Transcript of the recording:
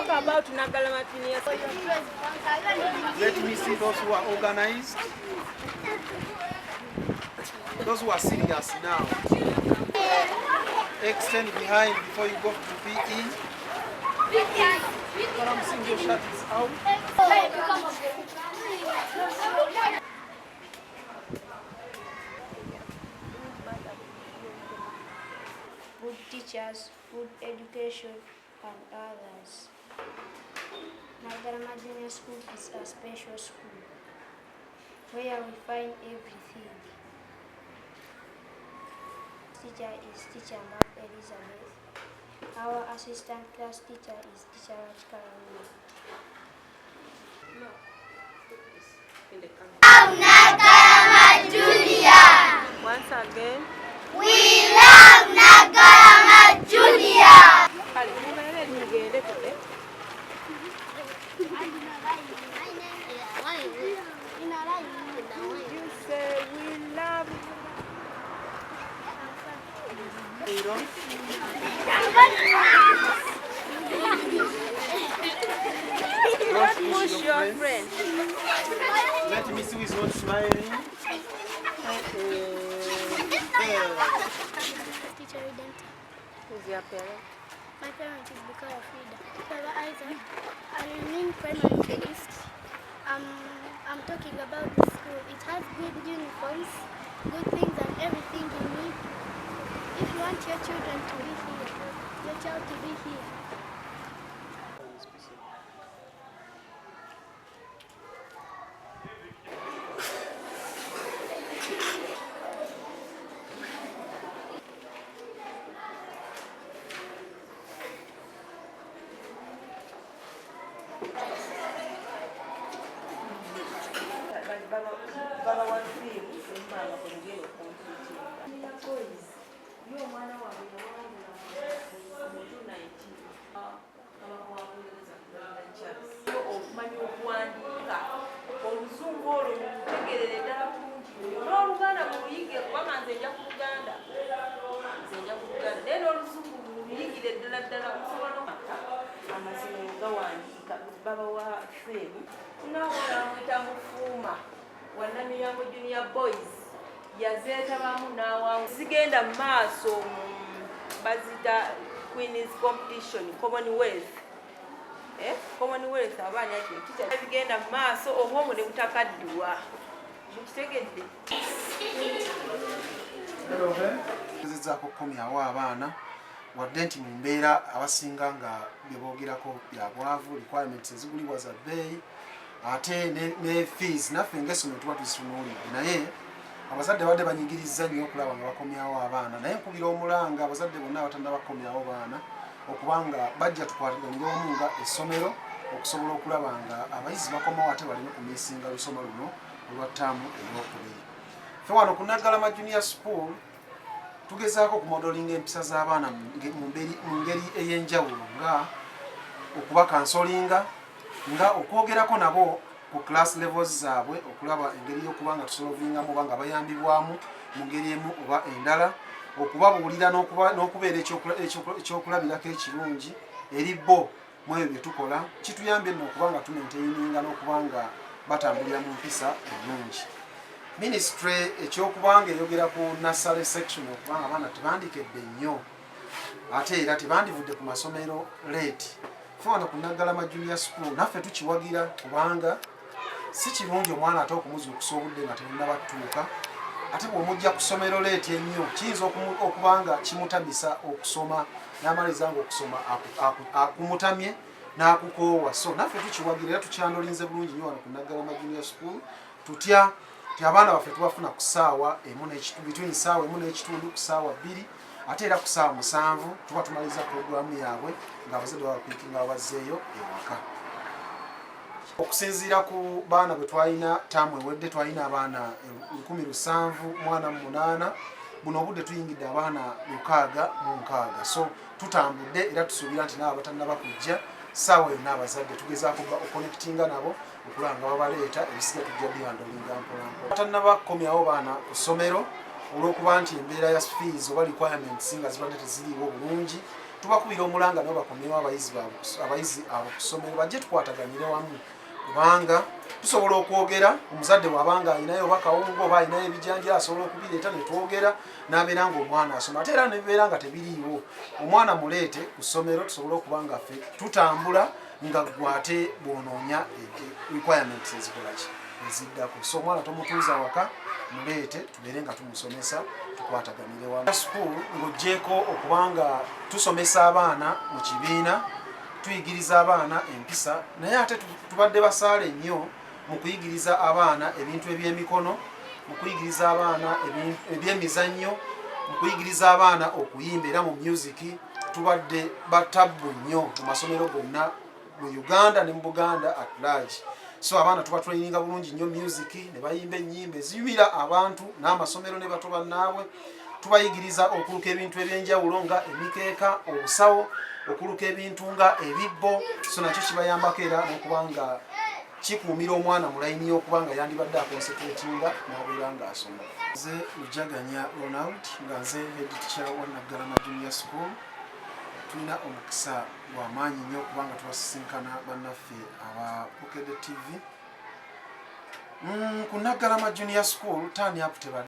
talk about Nagalama Junior. Let me see those who are organized. Those who are serious now. Extend behind before you go to PE. But I'm seeing your shirt is out. Good teachers, good education, and others. Nagalama Junior School is a special school where we find everything. Teacher is Teacher Mark Elizabeth. Our assistant class teacher is Teacher Karuna. Nagalama Junior. Once again. We love Nagalama Junior. You say we love. Don't push your friend. Let me see who is not smiling. Teacher Redenta. Who's your parent? My parent is Bukara Frida. Father Isaac. I remain primary in the East. I'm talking about the school. It has good uniforms, good things and everything you need. If you want your children to be here, your child to be here. Junior boys yazeta bamu nawa zigenda maaso bazita Queen's competition Commonwealth Commonwealth abaana kiti zigenda maaso omwomo ne butakaddiwa mukitegedde Zizako komyawo abaana wadde nti mu mbeera abasinga nga bebogerako bya bwavu requirements ezigulibwa za bbeeyi ate ne fees naffe ng'essomero tuba tuzitunuulidde naye abazadde badde banyigiriza nnyo okulaba nga bakomyawo abaana naye nkubira omulanga abazadde bonna abatannabakomyawo baana okubanga bajja tukwatiganire wamu nga essomero okusobola okulaba nga abayizi bakomawo ate baleme kumiisinga lusoma luno olwa ttaamu ey'okubiri. Ffe wano ku Nagalama Junior School tugezaako okumodelinga empisa z'abaana mu ngeri ey'enjawulo nga okuba kansolinga nga okwogerako nabo ku class levels zaabwe okulaba engeri y'okuba nga tusolovingamu oba nga bayambibwamu mu ngeri emu oba endala okubabuulira n'okubeera ekyokulabirako ekirungi eri bo mu ebyo bye tukola kituyambye nno okuba nga tumaintaininga n'okuba nga batambulira mu mpisa ennungi. Ministry ekyokuba nga eyogera ku nursery section okuba nga abaana tebandikedde nnyo ate era tebandivudde ku masomero late. Fwana ku Nagalama Junior School naffe tukiwagira kubanga si kirungi omwana ate okumuzuukusa obudde nga tebannabatuuka ate bw'omujja ku ssomero leeti ennyo kiyinza okuba nga kimutamisa okusoma n'amaliza nga okusoma akumutamye n'akukoowa. So naffe tukiwagira era tukyandolinze bulungi nnyo wano ku Nagalama Junior School tutya ti abaana baffe tubafuna ku ssaawa between ssaawa 1:30 ku ssaawa 2 ate era ku ssaawa 7 tuba tumaliza puroguramu yaabwe ng'abazadde babapiikinga babazzeeyo ewaka. Okusinziira ku baana bwe twalina ttaamu ewedde twalina abaana 17,800 buno obudde tuyingidde abaana 606. So tutambudde era tusuubira nti naabo batannaba kujja ssaawa yonna abazadde tugezaako okonektinga nabo okulanga babaleeta ebisiga tujja byandolinga mpolampola. Batannaba kukomyawo baana ku ssomero olw'okuba nti embeera ya fees oba requirements nga zibadde teziriiwo bulungi tubakubira omulanga nabo bakomyewo abayizi abo ku ssomero bajje tukwataganire wamu kubanga tusobola okwogera omuzadde bw'abanga alinayo oba kawungo oba alinayo ebijanjalo asobola okubireeta ne twogera n'abeera ng'omwana asoma ate era ne bibeera nga tebiriiwo omwana muleete ku ssomero tusobole okuba nga ffe tutambula nga gwate bw'onoonya requirements ezikolaki eziddako so omwana tomutuuza waka muleete tubeere nga tumusomesa tukwataganire wamu school ng'oggyeko okubanga tusomesa abaana mu kibiina tuyigiriza abaana empisa naye ate tubadde basaale nnyo mu kuyigiriza abaana ebintu eby'emikono mu kuyigiriza abaana ebyemizannyo mu kuyigiriza abaana okuyimba era mu music tubadde batabbu nnyo mu masomero gonna mu Uganda ne mu Buganda at large so abaana tubatraininga bulungi nnyo music ne bayimba ennyimba eziyumira abantu n'amasomero ne bato bannaabwe tubayigiriza okuluka ebintu ebyenjawulo nga emikeeka obusawo okuluka ebintu nga ebibbo so nakyo kibayambako era n'okubanga kikuumira omwana mu layini y'okubanga yandibadde akonsetratinga n'abeera ng'asoma. Nze Lujaganya Ronald nga nze head teacher wa Naggalama Junior School. Tulina omukisa gw'amaanyi nnyo okubanga tubasisinkana bannaffe aba Bukedde TV. Ku Naggalama Junior School turn up tebadde